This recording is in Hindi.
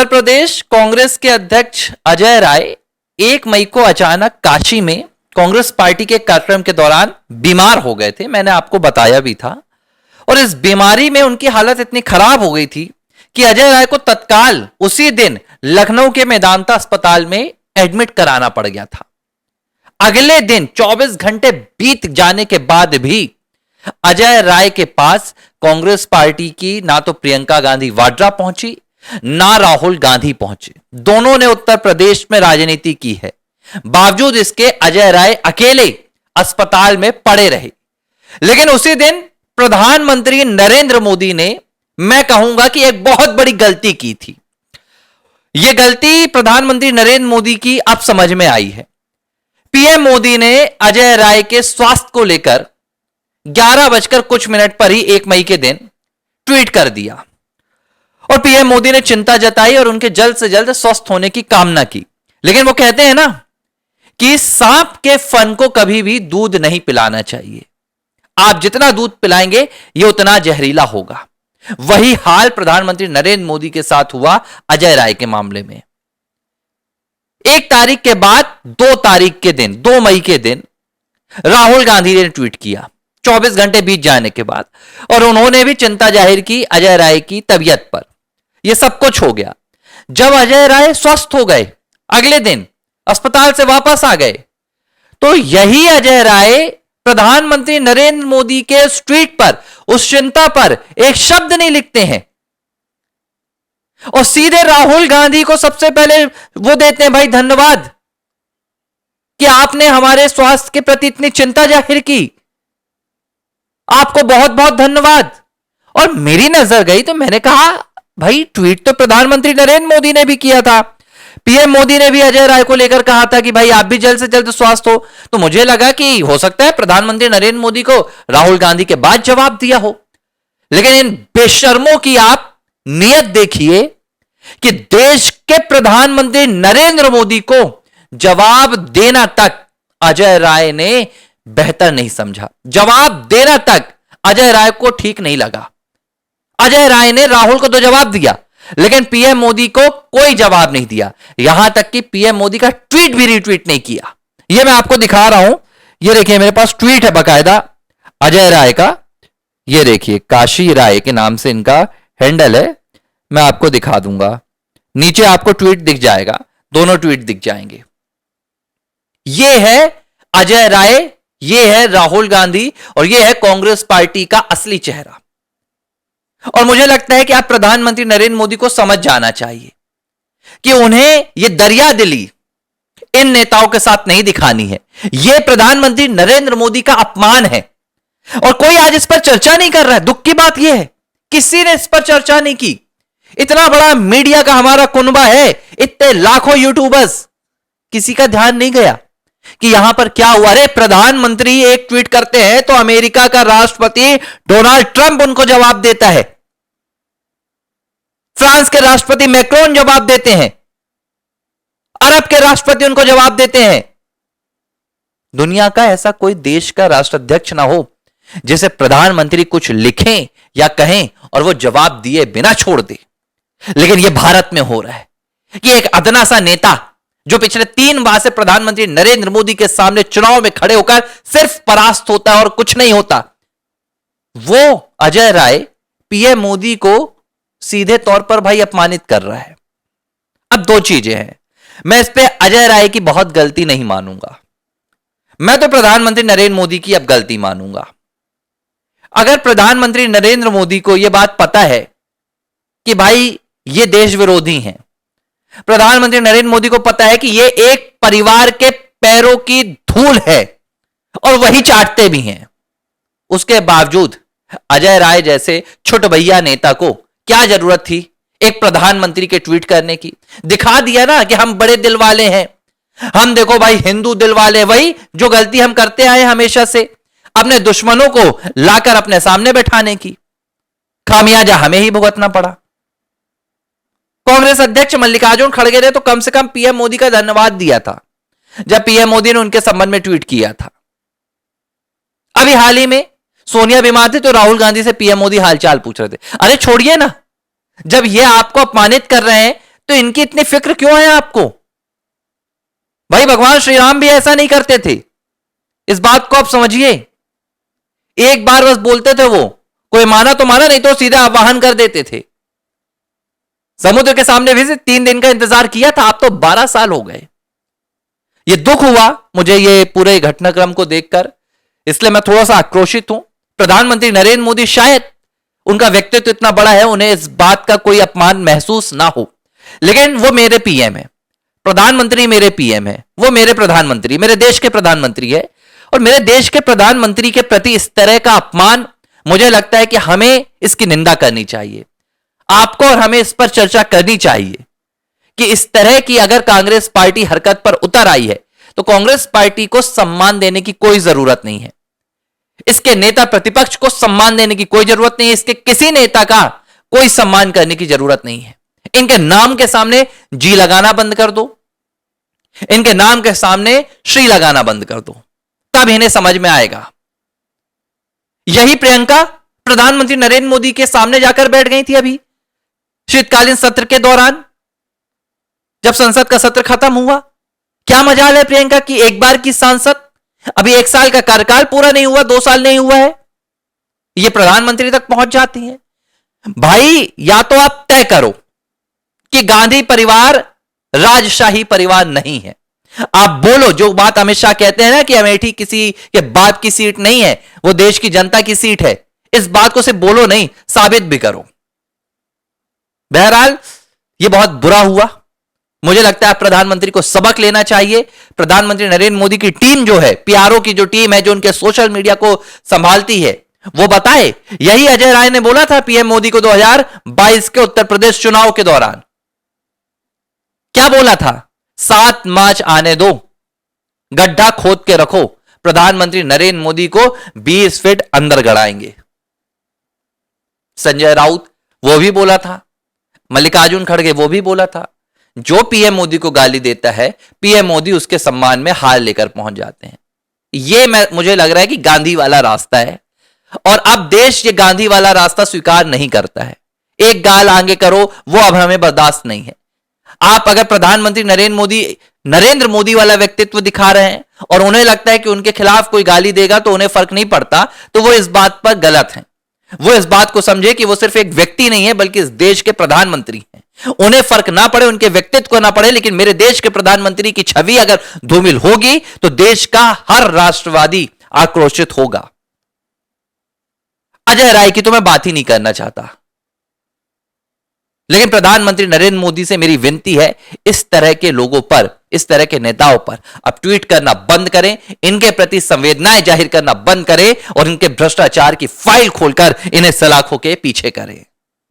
उत्तर प्रदेश कांग्रेस के अध्यक्ष अजय राय 1 मई को अचानक काशी में कांग्रेस पार्टी के कार्यक्रम के दौरान बीमार हो गए थे। मैंने आपको बताया भी था। और इस बीमारी में उनकी हालत इतनी खराब हो गई थी कि अजय राय को तत्काल उसी दिन लखनऊ के मेदांता अस्पताल में एडमिट कराना पड़ गया था। अगले दिन 24 घंटे बीत जाने के बाद भी अजय राय के पास कांग्रेस पार्टी की ना तो प्रियंका गांधी वाड्रा पहुंची, ना राहुल गांधी पहुंचे। दोनों ने उत्तर प्रदेश में राजनीति की है, बावजूद इसके अजय राय अकेले अस्पताल में पड़े रहे। लेकिन उसी दिन प्रधानमंत्री नरेंद्र मोदी ने, मैं कहूंगा कि एक बहुत बड़ी गलती की थी। यह गलती प्रधानमंत्री नरेंद्र मोदी की अब समझ में आई है। पीएम मोदी ने अजय राय के स्वास्थ्य को लेकर 11:00 पर ही 1 मई के दिन ट्वीट कर दिया और पीएम मोदी ने चिंता जताई और उनके जल्द से जल्द स्वस्थ होने की कामना की। लेकिन वो कहते हैं ना कि सांप के फन को कभी भी दूध नहीं पिलाना चाहिए। आप जितना दूध पिलाएंगे ये उतना जहरीला होगा। वही हाल प्रधानमंत्री नरेंद्र मोदी के साथ हुआ अजय राय के मामले में। 1 तारीख के बाद 2 तारीख के दिन, 2 मई के दिन राहुल गांधी ने ट्वीट किया 24 घंटे बीत जाने के बाद, और उन्होंने भी चिंता जाहिर की अजय राय की तबीयत पर। यह सब कुछ हो गया। जब अजय राय स्वस्थ हो गए, अगले दिन अस्पताल से वापस आ गए, तो यही अजय राय प्रधानमंत्री नरेंद्र मोदी के उस ट्वीट पर, उस चिंता पर एक शब्द नहीं लिखते हैं और सीधे राहुल गांधी को सबसे पहले वो देते हैं, भाई धन्यवाद कि आपने हमारे स्वास्थ्य के प्रति इतनी चिंता जाहिर की, आपको बहुत बहुत धन्यवाद। और मेरी नजर गई तो मैंने कहा, भाई ट्वीट तो प्रधानमंत्री नरेंद्र मोदी ने भी किया था, पीएम मोदी ने भी अजय राय को लेकर कहा था कि भाई आप भी जल्द से जल्द स्वस्थ हो। तो मुझे लगा कि हो सकता है प्रधानमंत्री नरेंद्र मोदी को राहुल गांधी के बाद जवाब दिया हो। लेकिन इन बेशर्मों की आप नियत देखिए कि देश के प्रधानमंत्री नरेंद्र मोदी को जवाब देना तक अजय राय ने बेहतर नहीं समझा। जवाब देना तक अजय राय को ठीक नहीं लगा। अजय राय ने राहुल को तो जवाब दिया, लेकिन पीएम मोदी को कोई जवाब नहीं दिया। यहां तक कि पीएम मोदी का ट्वीट भी रीट्वीट नहीं किया। यह मैं आपको दिखा रहा हूं, यह देखिए मेरे पास ट्वीट है बकायदा अजय राय का। यह देखिए काशी राय के नाम से इनका हैंडल है, मैं आपको दिखा दूंगा। नीचे आपको ट्वीट दिख जाएगा, दोनों ट्वीट दिख जाएंगे। यह है अजय राय, यह है राहुल गांधी और यह है कांग्रेस पार्टी का असली चेहरा। और मुझे लगता है कि आप प्रधानमंत्री नरेंद्र मोदी को समझ जाना चाहिए कि उन्हें यह दरिया दिली इन नेताओं के साथ नहीं दिखानी है। यह प्रधानमंत्री नरेंद्र मोदी का अपमान है और कोई आज इस पर चर्चा नहीं कर रहा है। दुख की बात यह है, किसी ने इस पर चर्चा नहीं की। इतना बड़ा मीडिया का हमारा कुनबा है, इतने लाखों यूट्यूबर्स, किसी का ध्यान नहीं गया कि यहां पर क्या हुआ। अरे प्रधानमंत्री एक ट्वीट करते हैं तो अमेरिका का राष्ट्रपति डोनाल्ड ट्रंप उनको जवाब देता है, फ्रांस के राष्ट्रपति मैक्रोन जवाब देते हैं, अरब के राष्ट्रपति उनको जवाब देते हैं। दुनिया का ऐसा कोई देश का राष्ट्राध्यक्ष ना हो जिसे प्रधानमंत्री कुछ लिखें या कहें और वो जवाब दिए बिना छोड़ दे। लेकिन यह भारत में हो रहा है कि एक अदना सा नेता जो पिछले 3 बार से प्रधानमंत्री नरेंद्र मोदी के सामने चुनाव में खड़े होकर सिर्फ परास्त होता है और कुछ नहीं होता, वो अजय राय पीएम मोदी को सीधे तौर पर भाई अपमानित कर रहा है। अब 2 चीजें हैं, मैं इस पे अजय राय की बहुत गलती नहीं मानूंगा, मैं तो प्रधानमंत्री नरेंद्र मोदी की अब गलती मानूंगा। अगर प्रधानमंत्री नरेंद्र मोदी को यह बात पता है कि भाई ये देश विरोधी हैं, प्रधानमंत्री नरेंद्र मोदी को पता है कि ये एक परिवार के पैरों की धूल है और वही चाटते भी हैं, उसके बावजूद अजय राय जैसे छोट भैया नेता को क्या जरूरत थी एक प्रधानमंत्री के ट्वीट करने की। दिखा दिया ना कि हम बड़े दिल वाले हैं, हम देखो भाई हिंदू दिल वाले। वही जो गलती हम करते आए हमेशा से, अपने दुश्मनों को लाकर अपने सामने बैठाने की, खामियाजा हमें ही भुगतना पड़ा। कांग्रेस अध्यक्ष मल्लिकार्जुन खड़गे ने तो कम से कम पीएम मोदी का धन्यवाद दिया था जब पीएम मोदी ने उनके संबंध में ट्वीट किया था। अभी हाल ही में सोनिया बीमार थी तो राहुल गांधी से पीएम मोदी हालचाल पूछ रहे थे। अरे छोड़िए ना, जब ये आपको अपमानित कर रहे हैं तो इनकी इतनी फिक्र क्यों है आपको? भाई भगवान श्री राम भी ऐसा नहीं करते थे, इस बात को आप समझिए। एक बार बस बोलते थे, वो कोई माना तो माना, नहीं तो सीधे आवाहन कर देते थे। समुद्र के सामने भी 3 दिन का इंतजार किया था, आप तो 12 साल हो गए। ये दुख हुआ मुझे ये पूरे घटनाक्रम को देखकर, इसलिए मैं थोड़ा सा आक्रोशित हूं। प्रधानमंत्री नरेंद्र मोदी, शायद उनका व्यक्तित्व इतना बड़ा है, उन्हें इस बात का कोई अपमान महसूस ना हो, लेकिन वो मेरे पीएम है। प्रधानमंत्री मेरे पीएम है, वो मेरे प्रधानमंत्री, मेरे देश के प्रधानमंत्री है। और मेरे देश के प्रधानमंत्री के प्रति इस तरह का अपमान, मुझे लगता है कि हमें इसकी निंदा करनी चाहिए। आपको और हमें इस पर चर्चा करनी चाहिए कि इस तरह की अगर कांग्रेस पार्टी हरकत पर उतर आई है तो कांग्रेस पार्टी को सम्मान देने की कोई जरूरत नहीं है। इसके नेता प्रतिपक्ष को सम्मान देने की कोई जरूरत नहीं है। इसके किसी नेता का कोई सम्मान करने की जरूरत नहीं है। इनके नाम के सामने जी लगाना बंद कर दो, इनके नाम के सामने श्री लगाना बंद कर दो, तब इन्हें समझ में आएगा। यही प्रियंका प्रधानमंत्री नरेंद्र मोदी के सामने जाकर बैठ गई थी अभी शीतकालीन सत्र के दौरान, जब संसद का सत्र खत्म हुआ। क्या मजाल है प्रियंका की, एक बार की सांसद, अभी 1 साल का कार्यकाल पूरा नहीं हुआ, 2 साल नहीं हुआ है, ये प्रधानमंत्री तक पहुंच जाती है। भाई या तो आप तय करो कि गांधी परिवार राजशाही परिवार नहीं है। आप बोलो जो बात अमित शाह कहते हैं ना कि अमेठी किसी के बाप की सीट नहीं है, वो देश की जनता की सीट है। इस बात को सिर्फ बोलो नहीं, साबित भी करो। बहरहाल ये बहुत बुरा हुआ। मुझे लगता है प्रधानमंत्री को सबक लेना चाहिए। प्रधानमंत्री नरेंद्र मोदी की टीम जो है, पीआरओ की जो टीम है, जो उनके सोशल मीडिया को संभालती है, वो बताए। यही अजय राय ने बोला था पीएम मोदी को 2022 के उत्तर प्रदेश चुनाव के दौरान। क्या बोला था? 7 मार्च आने दो, गड्ढा खोद के रखो, प्रधानमंत्री नरेंद्र मोदी को 20 फीट अंदर गड़ाएंगे। संजय राउत वो भी बोला था, मल्लिकार्जुन खड़गे वो भी बोला था। जो पीएम मोदी को गाली देता है, पीएम मोदी उसके सम्मान में हार लेकर पहुंच जाते हैं। ये मुझे लग रहा है कि गांधी वाला रास्ता है, और अब देश ये गांधी वाला रास्ता स्वीकार नहीं करता है। एक गाल आगे करो, वो अब हमें बर्दाश्त नहीं है। आप अगर प्रधानमंत्री नरेंद्र मोदी वाला व्यक्तित्व दिखा रहे हैं और उन्हें लगता है कि उनके खिलाफ कोई गाली देगा तो उन्हें फर्क नहीं पड़ता, तो वो इस बात पर गलत हैं। वो इस बात को समझे कि वो सिर्फ एक व्यक्ति नहीं है, बल्कि इस देश के प्रधानमंत्री हैं। उन्हें फर्क ना पड़े, उनके व्यक्तित्व को ना पड़े, लेकिन मेरे देश के प्रधानमंत्री की छवि अगर धूमिल होगी तो देश का हर राष्ट्रवादी आक्रोशित होगा। अजय राय की तो मैं बात ही नहीं करना चाहता, लेकिन प्रधानमंत्री नरेंद्र मोदी से मेरी विनती है, इस तरह के लोगों पर, इस तरह के नेताओं पर अब ट्वीट करना बंद करें, इनके प्रति संवेदनाएं जाहिर करना बंद करें और इनके भ्रष्टाचार की फाइल खोलकर इन्हें सलाखों के पीछे करें।